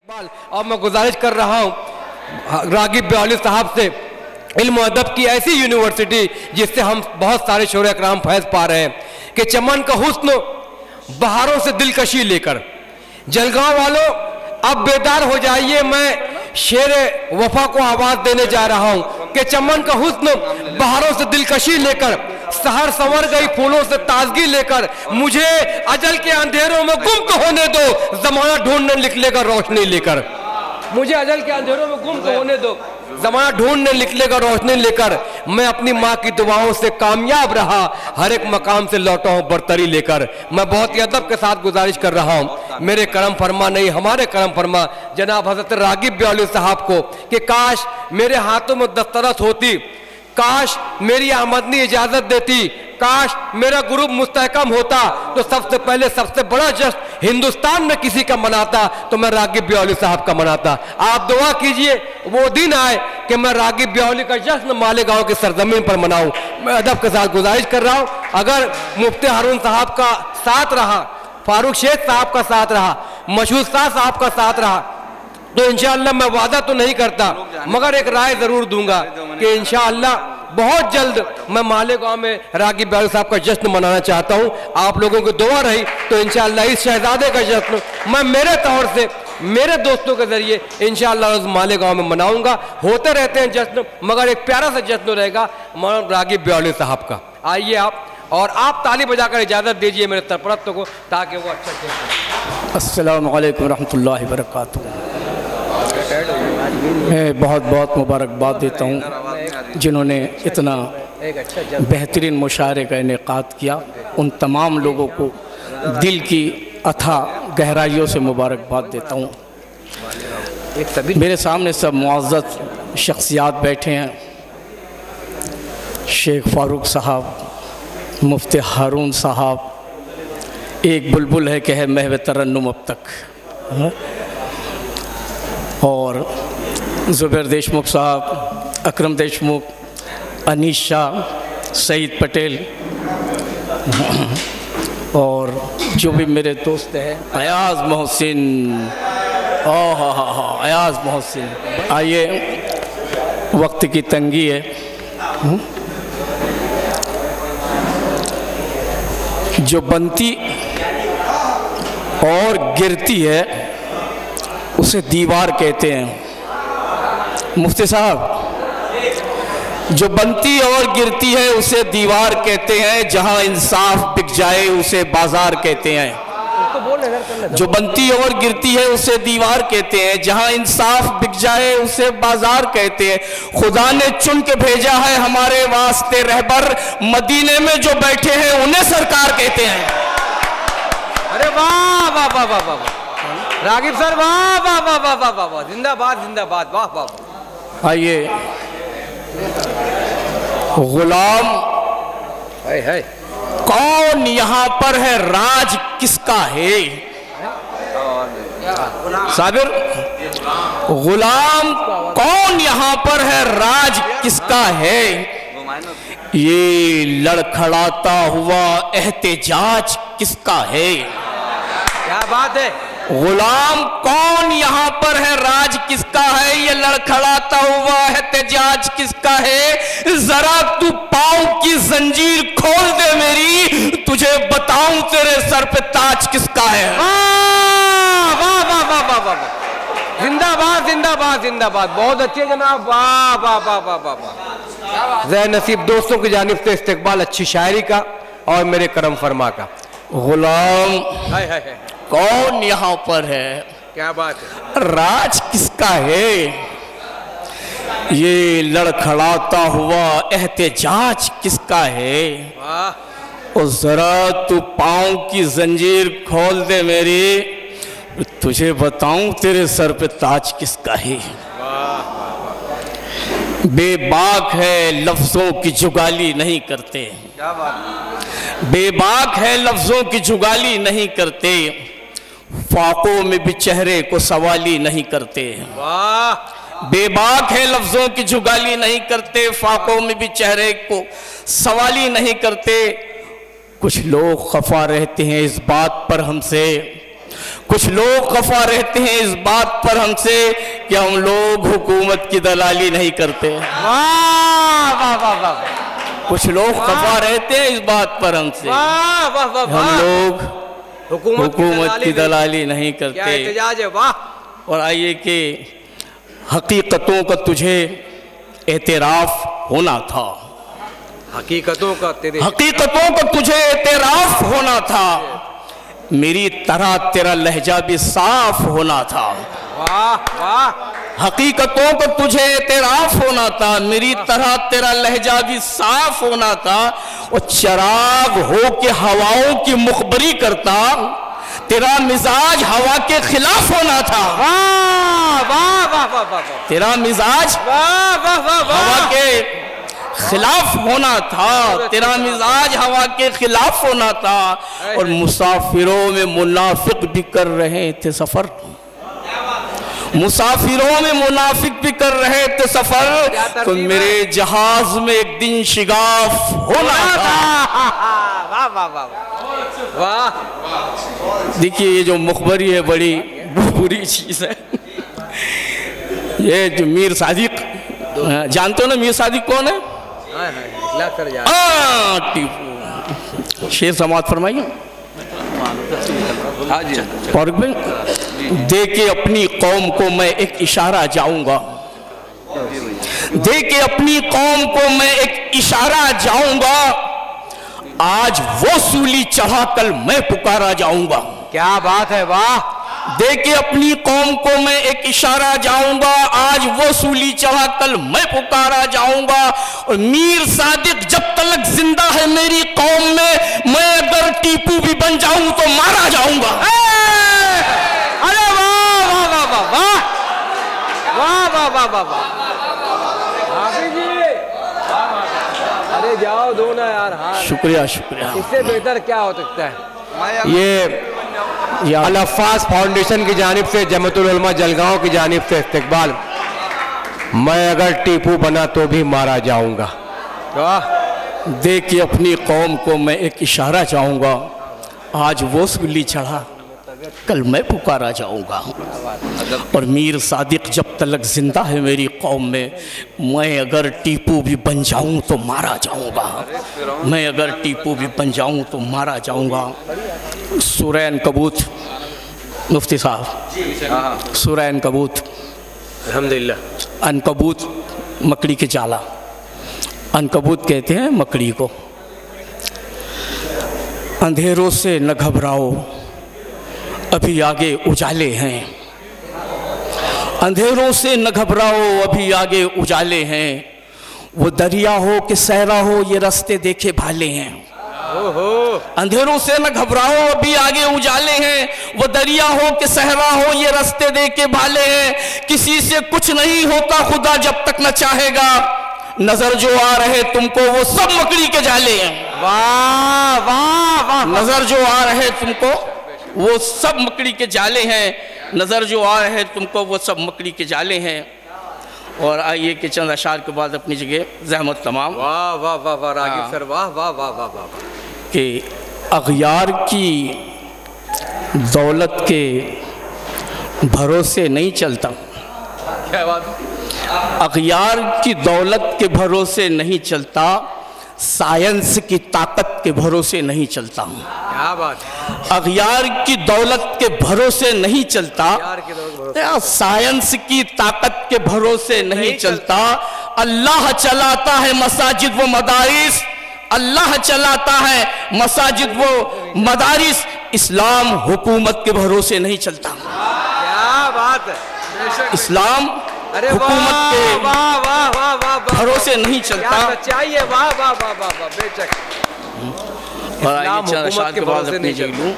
اور میں گزارش کر رہا ہوں راغب بیولی صاحب سے علم و ادب کی ایسی یونیورسٹی جس سے ہم بہت سارے شعراء اکرام فیض پا رہے ہیں کہ چمن کا حسن بہاروں سے دلکشی لے کر جلگاؤں والوں اب بیدار ہو جائیے، میں شیر وفا کو آواز دینے جا رہا ہوں کہ چمن کا حسن بہاروں سے دلکشی لے کر سحر سنور گئی پھولوں سے تازگی لے کر مجھے اجل کے اندھیروں میں گم تو ہونے دو، زمانہ ڈھونڈنے نکلے گا روشنی لے کر. مجھے اجل کے اندھیروں میں گم تو ہونے دو، زمانہ ڈھونڈنے نکلے گا روشنی لے کر. میں اپنی ماں کی دعاؤں سے کامیاب رہا، ہر ایک مقام سے لوٹا ہوں برتری لے کر. میں بہت ہی ادب کے ساتھ گزارش کر رہا ہوں، میرے کرم فرما نہیں ہمارے کرم فرما جناب حضرت راغب بیولی صاحب کو کہ کاش میرے ہاتھوں میں دسترس ہوتی، کاش میری آمدنی اجازت دیتی، کاش میرا گروپ مستحکم ہوتا تو سب سے پہلے سب سے بڑا جشن ہندوستان میں کسی کا مناتا تو میں راغب بیولی صاحب کا مناتا. آپ دعا کیجئے وہ دن آئے کہ میں راغب بیولی کا جشن مالیگاؤں کی سرزمین پر مناؤں. میں ادب کے ساتھ گزارش کر رہا ہوں اگر مفتی ہارون صاحب کا ساتھ رہا، فاروق شیخ صاحب کا ساتھ رہا، مشہود صاحب کا ساتھ رہا تو انشاءاللہ میں وعدہ تو نہیں کرتا مگر ایک رائے ضرور دوں گا کہ انشاءاللہ بہت جلد میں مالیگاؤں میں راغب بیولی صاحب کا جشن منانا چاہتا ہوں. آپ لوگوں کی دعا رہی تو انشاءاللہ اس شہزادے کا جشن میں میرے طور سے میرے دوستوں کے ذریعے انشاءاللہ روز مالیگاؤں میں مناؤں گا. ہوتے رہتے ہیں جشن مگر ایک پیارا سا جشن رہے گا مولانا راغب بیولی صاحب کا. آئیے آپ اور آپ تالی بجا کر اجازت دیجئے میرے سرپرست کو تاکہ وہ اچھا جشن. السلام علیکم ورحمۃ اللہ وبرکاتہ. میں بہت بہت مبارکباد دیتا ہوں جنہوں نے اتنا بہترین مشاعرے کا انعقاد کیا. ان تمام لوگوں کو دل کی اتھا گہرائیوں سے مبارکباد دیتا ہوں. میرے سامنے سب معزز شخصیات بیٹھے ہیں، شیخ فاروق صاحب، مفتی ہارون صاحب، ایک بلبل ہے کہ ہے محو ترنم اب تک، اور زبیر دیشمکھ صاحب، اکرم دیشمکھ، انیس شاہ، سعید پٹیل اور جو بھی میرے دوست ہیں، ایاز محسن، ایاز محسن. آئیے وقت کی تنگی ہے، جو بنتی اور گرتی ہے اسے دیوار کہتے ہیں. مفتی صاحب، جو بنتی اور گرتی ہے اسے دیوار کہتے ہیں، جہاں انصاف بک جائے اسے بازار کہتے ہیں. جو بنتی اور گرتی ہے اسے دیوار کہتے ہیں، جہاں انصاف بک جائے اسے بازار کہتے ہیں. خدا نے چن کے بھیجا ہے ہمارے واسطے رہبر، مدینے میں جو بیٹھے ہیں انہیں سرکار کہتے ہیں. ارے واہ واہ واہ واہ واہ راغب سر، واہ واہ واہ واہ واہ واہ واہ، زندہ باد زندہ باد، واہ واہ. آئیے غلام کون یہاں پر ہے، راج کس کا ہے؟ صابر، غلام کون یہاں پر ہے، راج کس کا ہے؟ یہ لڑکھڑاتا ہوا احتجاج کس کا ہے؟ کیا بات ہے. غلام کون یہاں پر ہے، راج کس کا ہے؟ یہ لڑکھڑاتا ہوا احتجاج کس کا ہے؟ ذرا تو پاؤں کی زنجیر کھول دے میری، تجھے بتاؤں تیرے سر پہ تاج کس کا ہے. واہ واہ واہ واہ واہ واہ، زندہ باد زندہ باد زندہ باد. بہت اچھے جناب، واہ واہ واہ واہ واہ واہ. ذہن نصیب دوستوں کی جانب سے استقبال اچھی شاعری کا اور میرے کرم فرما کا. غلام کون یہاں پر ہے، کیا بات ہے، راج کس کا ہے؟ یہ لڑکھڑاتا ہوا احتجاج کس کا ہے؟ اور ذرا تو پاؤں کی زنجیر کھول دے میری، تجھے بتاؤں تیرے سر پہ تاج کس کا ہے. بے باک ہے لفظوں کی جگالی نہیں کرتے، بے باک ہے لفظوں کی جگالی نہیں کرتے، فاقوں میں بھی چہرے کو سوالی نہیں کرتے. بے باک ہے لفظوں کی جگالی نہیں کرتے، فاقوں میں بھی چہرے کو سوالی نہیں کرتے. کچھ لوگ خفا رہتے ہیں اس بات پر ہم سے کچھ لوگ خفا رہتے ہیں اس بات پر ہم سے کہ ہم لوگ حکومت کی دلالی نہیں کرتے. واہ واہ واہ واہ. کچھ لوگ خفا رہتے ہیں اس بات پر ہم سے واہ واہ واہ. ہم لوگ حکومت کی دلالی نہیں کرتے. کیا احتجاج ہے. واہ. اور آئیے کہ حقیقتوں کا تجھے اعتراف ہونا تھا. حقیقتوں کا تجھے اعتراف ہونا تھا. میری طرح تیرا لہجہ بھی صاف ہونا تھا. واہ واہ. حقیقتوں کا تجھے اعتراف ہونا تھا. میری طرح تیرا لہجہ بھی صاف ہونا تھا. اور چراغ ہو کے ہواؤں کی مخبری کرتا. تیرا مزاج ہوا کے خلاف ہونا تھا. واہ واہ واہ واہ واہ. تیرا مزاج واہ واہ واہ واہ. ہوا کے خلاف ہونا تھا. تیرا مزاج ہوا کے خلاف ہونا تھا. اور مسافروں میں منافق بھی کر رہے تھے سفر. مسافروں میں منافق بھی کر رہے تھے سفر. تو میرے جہاز میں ایک دن شگاف ہونا تھا. واہ واہ واہ واہ. دیکھیے یہ جو مخبری ہے بڑی بری چیز ہے. یہ جو میر صادق جانتے ہو نا میر صادق کون ہے؟ ٹیپو. شیر سماعت فرمائیے. فاروق بھائی. دے کے اپنی قوم کو میں ایک اشارہ جاؤں گا. دے کے اپنی قوم کو میں ایک اشارہ جاؤں گا. آج وہ سولی چڑھا کل میں پکارا جاؤں گا. کیا بات ہے. واہ. دے کے اپنی قوم کو میں ایک اشارہ جاؤں گا. آج وہ سولی چڑھا کل میں پکارا جاؤں گا. اور میر صادق جب تلک زندہ ہے میری قوم میں اگر ٹیپو بھی بن جاؤں تو مارا جاؤں گا. ارے واہ واہ واہ واہ واہ واہ واہ واہ واہ واہ. حافظ جی ارے جاؤ دو نا یار. شکریہ شکریہ. اس سے بہتر کیا ہو سکتا ہے. یہ الفاظ فاؤنڈیشن کی جانب سے جمعیت العلماء جلگاؤں کی جانب سے استقبال. میں اگر ٹیپو بنا تو بھی مارا جاؤں گا. دے کے اپنی قوم کو میں ایک اشارہ جاؤں گا. آج وہ سولی چڑھا کل میں پکارا جاؤں گا. اور میر صادق جب تلک زندہ ہے میری قوم میں اگر ٹیپو بھی بن جاؤں تو مارا جاؤں گا. میں اگر ٹیپو بھی بن جاؤں تو مارا جاؤں گا. سورہ عنکبوت مفتی صاحب. سورہ عنکبوت. الحمدللہ. عنکبوت مکڑی کے جالا. عنکبوت کہتے ہیں مکڑی کو. اندھیروں سے نہ گھبراؤ ابھی آگے اجالے ہیں. اندھیروں سے نہ گھبراؤ ابھی آگے اجالے ہیں. وہ دریا ہو کہ صحرا ہو یہ راستے دیکھے بھالے ہیں. اندھیروں سے نہ گھبراؤ ابھی آگے اجالے ہیں. وہ دریا ہو کہ صحرا ہو یہ راستے دیکھے بھالے ہیں. کسی سے کچھ نہیں ہوتا خدا جب تک نہ چاہے گا. نظر جو آ رہے تم کو وہ سب مکڑی کے جالے ہیں. واہ واہ واہ. نظر جو آ رہے تم کو وہ سب مکڑی کے جالے ہیں. نظر جو آ رہے تم کو وہ سب مکڑی کے جالے ہیں. اور آئیے کہ چند اشعار کے بعد اپنی جگہ زحمت تمام. واہ واہ واہ واہ راغب سر. واہ واہ واہ واہ واہ. کہ اغیار کی دولت کے بھروسے نہیں چلتا. کیا بات. اغیار کی دولت کے بھروسے نہیں چلتا. سائنس کی طاقت کے بھروسے نہیں چلتا. کیا بات. اغیار کی دولت کے بھروسے نہیں چلتا. سائنس کی طاقت کے بھروسے نہیں چلتا. اللہ چلاتا ہے مساجد و مدارس. اللہ چلاتا ہے مساجد و مدارس. اسلام حکومت کے بھروسے نہیں چلتا. کیا بات ہے. اسلام حکومت کے بھروسے نہیں چلتا. چاہیے. واہ واہ واہ واہ واہ. بے شک. حکومت کے بھروسے نہیں چلتا.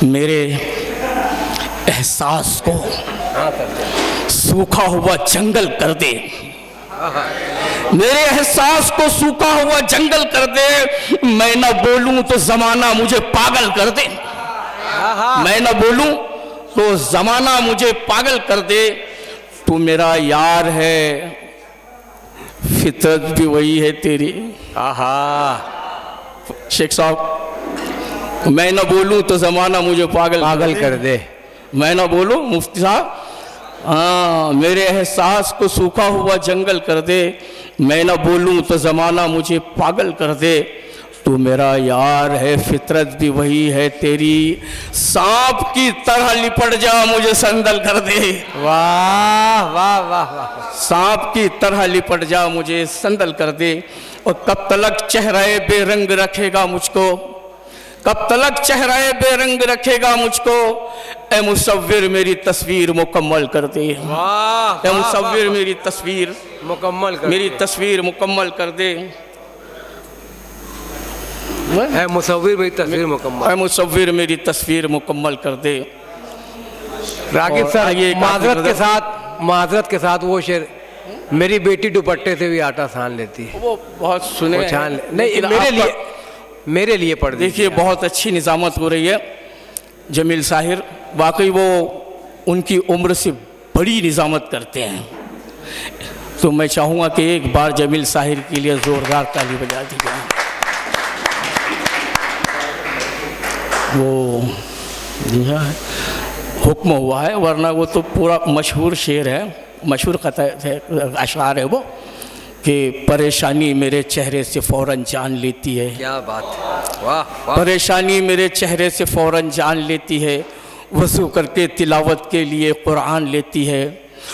میرے احساس کو سوکھا ہوا جنگل کر دے. میرے احساس کو سوکھا ہوا جنگل کر دے. میں نہ بولوں تو زمانہ مجھے پاگل کر دے. میں نہ بولوں تو زمانہ مجھے پاگل کر دے. تو میرا یار ہے فطرت بھی وہی ہے تیری. آہا. شیخ صاحب میں نہ بولوں تو زمانہ مجھے پاگل کر دے. میں نہ بولوں مفتی صاحب، ہاں میرے احساس کو سوکھا ہوا جنگل کر دے. میں نہ بولوں تو زمانہ مجھے پاگل کر دے. تو میرا یار ہے، فطرت بھی وہی ہے تیری، سانپ کی طرح لپٹ جا مجھے سندل کر دے. واہ واہ واہ واہ. سانپ کی طرح لپٹ جا مجھے سندل کر دے. اور کب تلک چہرہ بے رنگ رکھے گا مجھ کو، کب تلک چہرہ بے رنگ رکھے گا مجھ کو. اے مصور میری تصویر مکمل کر دے. اے مصور میری تصویر مکمل کر دے. میری تصویر مکمل کر دے. اے مصور میری تصویر مکمل. اے مصور میری تصویر مکمل کر دے. راغب صاحب معذرت کے ساتھ وہ شعر، میری بیٹی دوپٹے سے بھی آٹا سان لیتی ہے، وہ بہت سنے نہیں میرے لیے پڑھ دیکھیے. بہت اچھی نظامت ہو رہی ہے جمیل ساحر، واقعی وہ ان کی عمر سے بڑی نظامت کرتے ہیں. تو میں چاہوں گا کہ ایک بار جمیل ساحر کے لیے زوردار تالی بجا دی جائے. وہ حکم ہوا ہے، ورنہ وہ تو پورا مشہور شعر ہے، مشہور اشعار ہے وہ، کہ پریشانی میرے چہرے سے فوراً جان لیتی ہے. کیا بات ہے، واہ واہ. پریشانی میرے چہرے سے فوراً جان لیتی ہے، وضو کر کے تلاوت کے لیے قرآن لیتی ہے.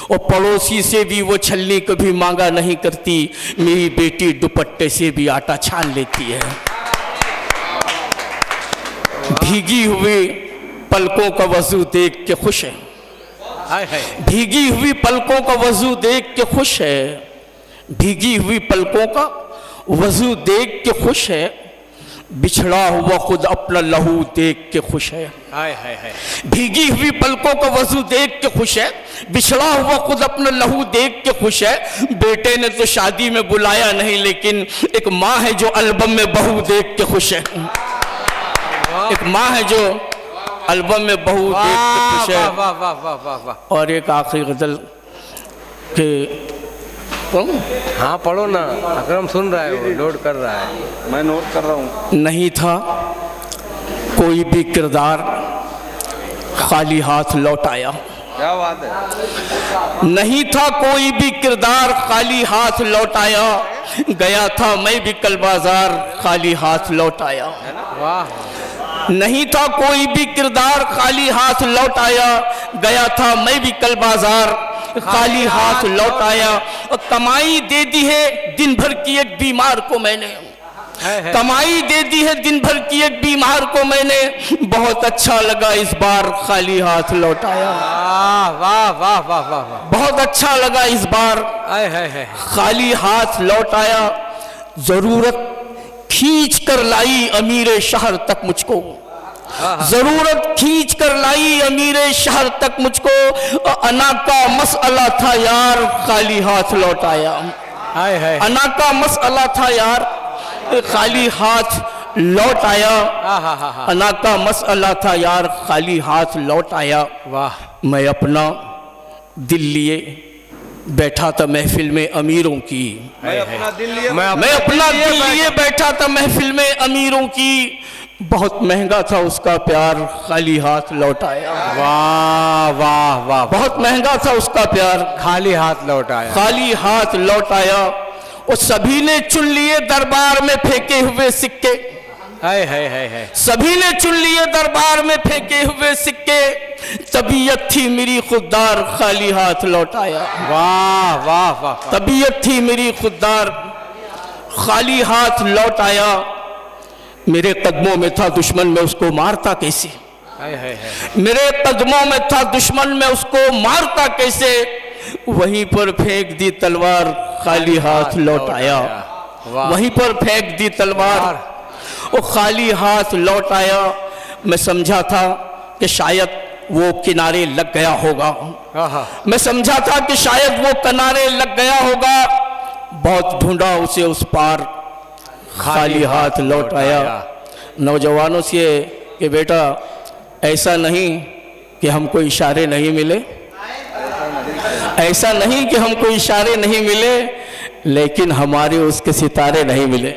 اور پڑوسی سے بھی وہ چھلنی کبھی مانگا نہیں کرتی، میری بیٹی دوپٹے سے بھی آٹا چھان لیتی ہے. بھیگی ہوئی پلکوں کا وضو دیکھ کے خوش ہے، بھیگی ہوئی پلکوں کا وضو دیکھ کے خوش ہے. بھیگی ہوئی پلکوں کا وضو دیکھ کے خوش ہے، بچھڑا ہوا خود اپنا لہو دیکھ کے خوش ہے. بھیگی ہوئی پلکوں کا وضو دیکھ کے خوش ہے، بچھڑا ہوا خود اپنا لہو دیکھ کے خوش ہے. بیٹے نے تو شادی میں بلایا نہیں، لیکن ایک ماں ہے جو البم میں بہو دیکھ کے خوش ہے. ایک ماں ہے جو البم میں بہو دیکھ کے خوش ہے. اور ایک آخری غزل کہ ہاں پڑھو نا، اکرم سن رہا ہے، وہ لوڈ کر رہا ہے. میں نوٹ کر رہا ہوں. نہیں تھا کوئی بھی کردار خالی ہاتھ لوٹ آیا. کیا بات ہے. نہیں تھا کوئی بھی کردار خالی ہاتھ لوٹ آیا، گیا تھا میں بھی کل بازار خالی ہاتھ لوٹ آیا. نہیں تھا کوئی بھی کردار خالی ہاتھ لوٹ آیا، گیا تھا میں بھی کل بازار خالی ہاتھ لوٹ آیا. اور کمائی دے دی ہے دن بھر کی ایک بیمار کو میں نے، کمائی دے دی ہے دن بھر کی ایک بیمار کو میں نے، بہت اچھا لگا اس بار خالی ہاتھ لوٹ آیا. واہ واہ واہ واہ. بہت اچھا لگا اس بار خالی ہاتھ لوٹ آیا. ضرورت کھینچ کر لائی امیر شہر تک مجھ کو، ضرورت کھینچ کر لائی امیر شہر تک مجھ کو. انا کا مسئلہ تھا یار خالی ہاتھ لوٹ آیا. انا کا مسئلہ تھا یار خالی ہاتھ لوٹ آیا. انا کا مسئلہ تھا یار خالی ہاتھ لوٹ آیا. میں اپنا دل لیے بیٹھا تھا محفل میں امیروں کی، میں اپنا دل لیے بیٹھا تھا محفل میں امیروں کی. بہت مہنگا تھا اس کا پیار خالی ہاتھ لوٹ آیا. واہ واہ واہ. بہت مہنگا تھا اس کا پیار خالی ہاتھ لوٹ آیا. خالی ہاتھ لوٹ آیا. اور سبھی نے چن لیے دربار میں پھینکے ہوئے سکے، سبھی نے چن لیے دربار میں پھینکے ہوئے سکے. طبیعت تھی میری خوددار خالی ہاتھ لوٹ آیا. واہ واہ واہ. طبیعت تھی میری خوددار خالی ہاتھ لوٹ آیا. میرے قدموں میں تھا دشمن میں اس کو مارتا کیسے، میرے قدموں میں تھا دشمن میں اس کو مارتا کیسے. وہیں پر پھینک دی تلوار خالی ہاتھ لوٹ آیا. وہیں پر پھینک دی تلوار اور خالی ہاتھ لوٹ آیا. میں سمجھا تھا کہ شاید وہ کنارے لگ گیا ہوگا، میں سمجھا تھا کہ شاید وہ کنارے لگ گیا ہوگا. بہت ڈھونڈا اسے اس پار خالی ہاتھ لوٹ آیا. نوجوانوں سے کہ بیٹا ایسا نہیں کہ ہم کو اشارے نہیں ملے، ایسا نہیں کہ ہم کو اشارے نہیں ملے، لیکن ہمارے اس کے ستارے نہیں ملے.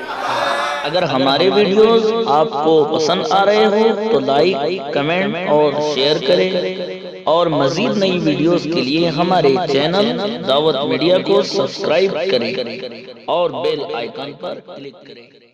اگر ہمارے ویڈیوز آپ کو پسند آ رہے ہوں تو لائک، کمنٹ اور شیئر کریں، اور مزید نئی ویڈیوز کے لیے ہمارے چینل دعوت میڈیا کو سبسکرائب کریں اور بیل آئیکن پر کلک کریں۔